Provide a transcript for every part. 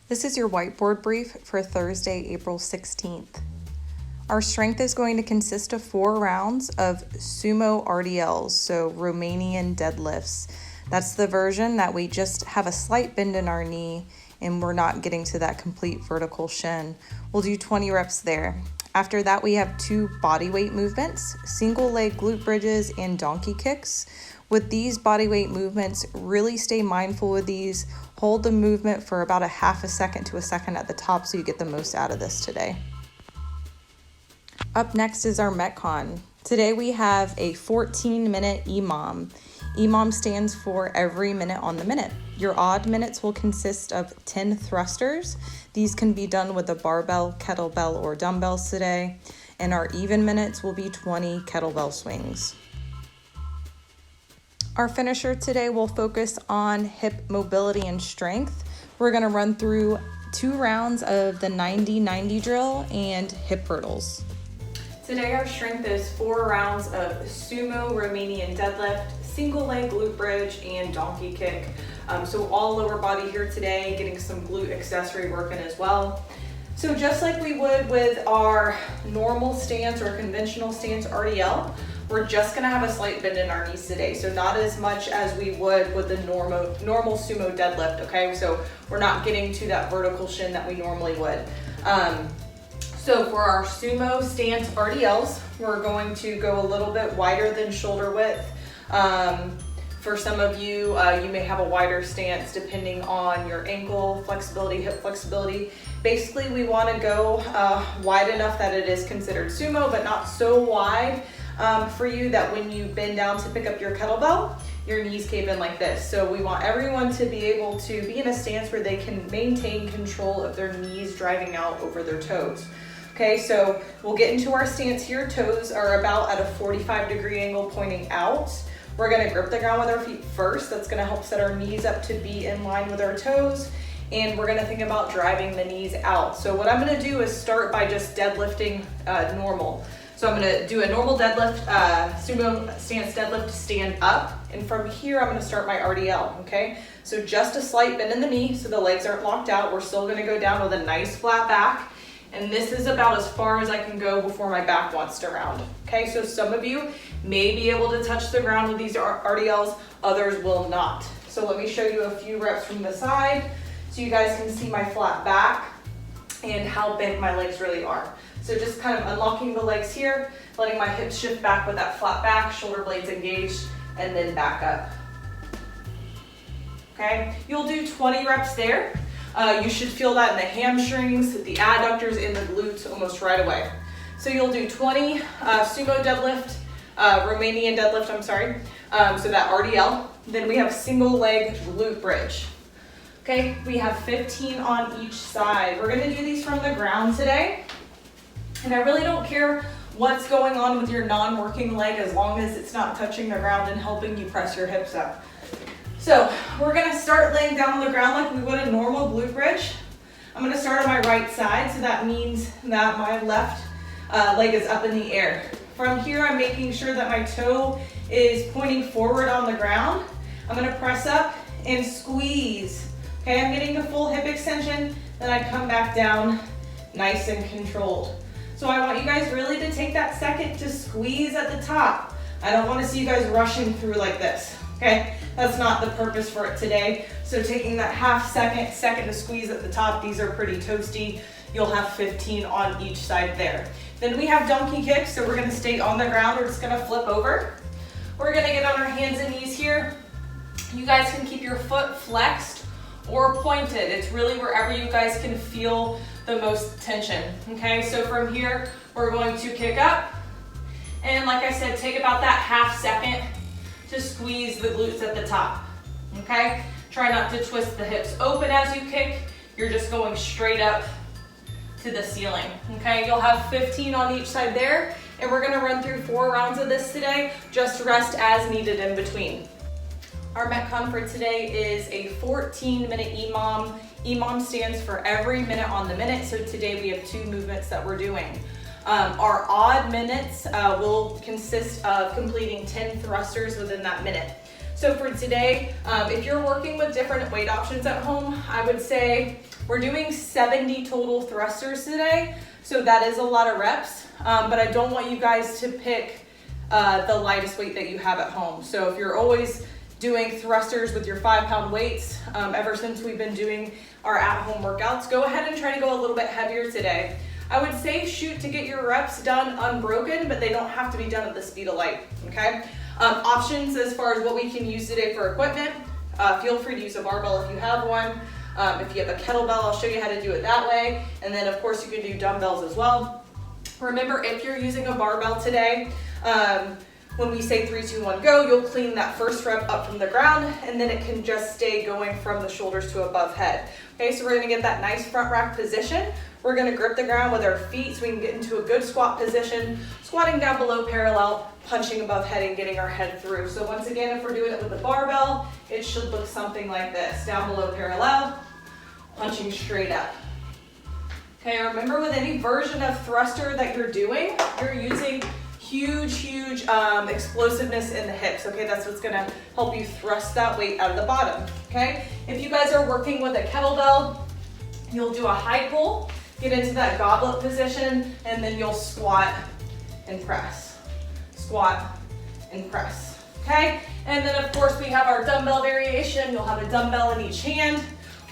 This is your whiteboard brief for Thursday, April 16th. Our strength is going to consist of 4 rounds of sumo RDLs, so Romanian deadlifts. That's the version that we just have a slight bend in our knee and we're not getting to that complete vertical shin. We'll do 20 reps there. After that, we have 2 bodyweight movements, single leg glute bridges and donkey kicks. With these bodyweight movements, really stay mindful with these. Hold the movement for about a half a second to a second at the top so you get the most out of this today. Up next is our Metcon. Today we have a 14-minute EMOM. EMOM stands for every minute on the minute. Your odd minutes will consist of 10 thrusters. These can be done with a barbell, kettlebell, or dumbbells today. And our even minutes will be 20 kettlebell swings. Our finisher today will focus on hip mobility and strength. We're gonna run through 2 rounds of the 90-90 drill and hip hurdles. Today our strength is 4 rounds of sumo Romanian deadlift, single leg glute bridge, and donkey kick. So all lower body here today, getting some glute accessory work in as well. So just like we would with our normal stance or conventional stance RDL, we're just gonna have a slight bend in our knees today. So not as much as we would with the normal sumo deadlift, okay? So we're not getting to that vertical shin that we normally would. So for our sumo stance RDLs, we're going to go a little bit wider than shoulder width. For some of you, you may have a wider stance depending on your ankle flexibility, hip flexibility. Basically, we want to go wide enough that it is considered sumo, but not so wide for you that when you bend down to pick up your kettlebell, your knees cave in like this. So we want everyone to be able to be in a stance where they can maintain control of their knees driving out over their toes. Okay, so we'll get into our stance here. Toes are about at a 45-degree angle pointing out. We're gonna grip the ground with our feet first. That's gonna help set our knees up to be in line with our toes. And we're gonna think about driving the knees out. So what I'm gonna do is start by just deadlifting normal. So I'm gonna do a normal deadlift, sumo stance deadlift to stand up. And from here, I'm gonna start my RDL, okay? So just a slight bend in the knee so the legs aren't locked out. We're still gonna go down with a nice flat back. And this is about as far as I can go before my back wants to round. Okay, so some of you may be able to touch the ground with these RDLs, others will not. So let me show you a few reps from the side so you guys can see my flat back and how bent my legs really are. So just kind of unlocking the legs here, letting my hips shift back with that flat back, shoulder blades engaged, and then back up. Okay, you'll do 20 reps there. You should feel that in the hamstrings, the adductors, and the glutes almost right away. So you'll do 20 sumo deadlift, Romanian deadlift, I'm sorry. So that RDL. Then we have single leg glute bridge. Okay, we have 15 on each side. We're gonna do these from the ground today. And I really don't care what's going on with your non-working leg as long as it's not touching the ground and helping you press your hips up. So we're gonna start laying down on the ground like we would a normal glute bridge. I'm gonna start on my right side, so that means that my left leg is up in the air. From here, I'm making sure that my toe is pointing forward on the ground. I'm gonna press up and squeeze. Okay, I'm getting the full hip extension, then I come back down nice and controlled. So I want you guys really to take that second to squeeze at the top. I don't wanna see you guys rushing through like this. Okay, that's not the purpose for it today. So taking that half second to squeeze at the top, these are pretty toasty. You'll have 15 on each side there. Then we have donkey kicks, so we're gonna stay on the ground. We're just gonna flip over. We're gonna get on our hands and knees here. You guys can keep your foot flexed or pointed. It's really wherever you guys can feel the most tension. Okay, so from here, we're going to kick up. And like I said, take about that half second to squeeze the glutes at the top, okay? Try not to twist the hips open as you kick. You're just going straight up to the ceiling, okay? You'll have 15 on each side there, and we're gonna run through 4 rounds of this today. Just rest as needed in between. Our Metcon for today is a 14-minute EMOM. EMOM stands for every minute on the minute, so today we have 2 movements that we're doing. Our odd minutes will consist of completing 10 thrusters within that minute. So for today, if you're working with different weight options at home, I would say we're doing 70 total thrusters today. So that is a lot of reps, but I don't want you guys to pick the lightest weight that you have at home. So if you're always doing thrusters with your 5-pound weights, ever since we've been doing our at-home workouts, go ahead and try to go a little bit heavier today. I would say shoot to get your reps done unbroken, but they don't have to be done at the speed of light, okay? Options as far as what we can use today for equipment, feel free to use a barbell if you have one. If you have a kettlebell, I'll show you how to do it that way. And then of course you can do dumbbells as well. Remember, if you're using a barbell today, when we say 3, 2, 1, go, you'll clean that first rep up from the ground, and then it can just stay going from the shoulders to above head. Okay, so we're gonna get that nice front rack position. We're gonna grip the ground with our feet so we can get into a good squat position, squatting down below parallel, punching above head and getting our head through. So once again, if we're doing it with a barbell, it should look something like this, down below parallel, punching straight up. Okay, remember with any version of thruster that you're doing, you're using huge explosiveness in the hips. Okay, that's what's gonna help you thrust that weight out of the bottom. Okay, if you guys are working with a kettlebell, you'll do a high pull, get into that goblet position, and then you'll squat and press. Squat and press. Okay, and then of course we have our dumbbell variation. You'll have a dumbbell in each hand.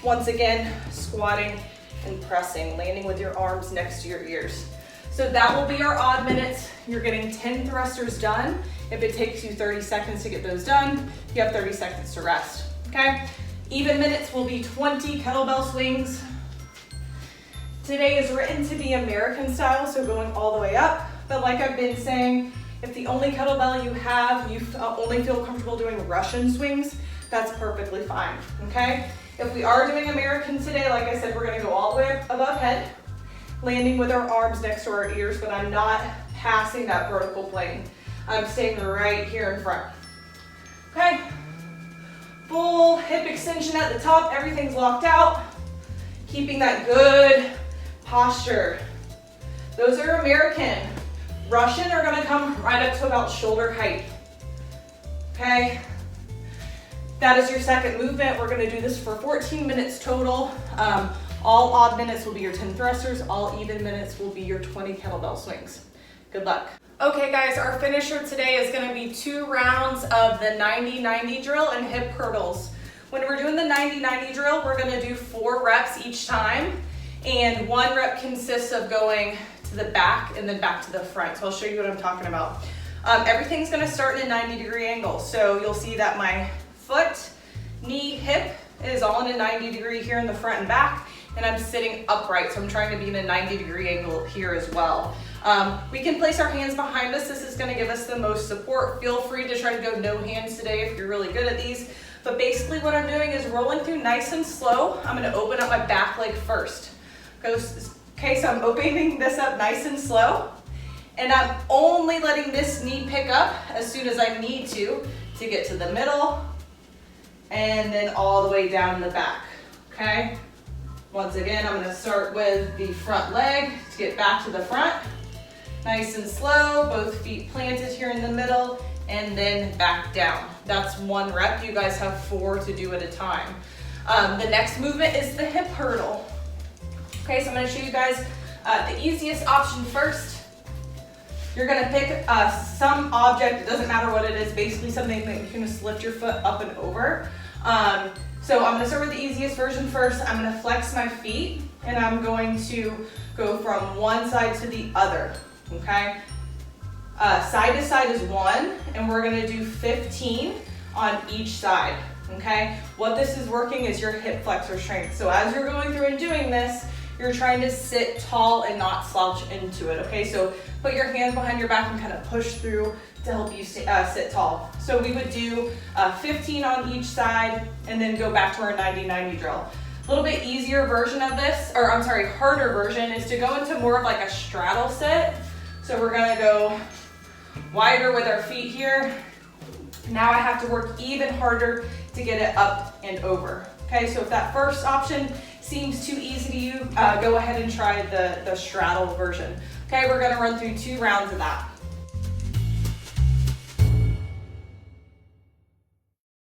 Once again, squatting and pressing, landing with your arms next to your ears. So that will be our odd minutes. You're getting 10 thrusters done. If it takes you 30 seconds to get those done, you have 30 seconds to rest, okay? Even minutes will be 20 kettlebell swings. Today is written to be American style, so going all the way up. But like I've been saying, if the only kettlebell you have, you only feel comfortable doing Russian swings, that's perfectly fine, okay? If we are doing American today, like I said, we're gonna go all the way above head, landing with our arms next to our ears, but I'm not passing that vertical plane. I'm staying right here in front. Okay, full hip extension at the top, everything's locked out, keeping that good posture. Those are American. Russian are gonna come right up to about shoulder height. Okay, that is your second movement. We're gonna do this for 14 minutes total. All odd minutes will be your 10 thrusters. All even minutes will be your 20 kettlebell swings. Good luck. Okay guys, our finisher today is gonna be 2 rounds of the 90-90 drill and hip hurdles. When we're doing the 90-90 drill, we're gonna do 4 reps each time, and 1 rep consists of going to the back and then back to the front. So I'll show you what I'm talking about. Everything's gonna start in a 90-degree angle. So you'll see that my foot, knee, hip is all in a 90-degree here in the front and back, and I'm sitting upright, so I'm trying to be in a 90-degree angle here as well. We can place our hands behind us. This is gonna give us the most support. Feel free to try to go no hands today if you're really good at these. But basically what I'm doing is rolling through nice and slow. I'm gonna open up my back leg first. Okay, so I'm opening this up nice and slow, and I'm only letting this knee pick up as soon as I need to get to the middle, and then all the way down the back, okay? Once again, I'm gonna start with the front leg to get back to the front. Nice and slow, both feet planted here in the middle, and then back down. That's 1 rep. You guys have 4 to do at a time. The next movement is the hip hurdle. Okay, so I'm gonna show you guys the easiest option first. You're gonna pick some object, it doesn't matter what it is, basically something that you can just lift your foot up and over. So I'm gonna start with the easiest version first. I'm gonna flex my feet, and I'm going to go from one side to the other, okay? Side to side is 1, and we're gonna do 15 on each side, okay? What this is working is your hip flexor strength. So as you're going through and doing this, you're trying to sit tall and not slouch into it, okay? So put your hands behind your back and kind of push through to help you sit tall. So we would do 15 on each side and then go back to our 90-90 drill. A little bit easier version of this, or I'm sorry, harder version is to go into more of like a straddle sit. So we're gonna go wider with our feet here. Now I have to work even harder to get it up and over. Okay, so if that first option seems too easy to you, go ahead and try the straddle version. Okay, we're gonna run through 2 rounds of that.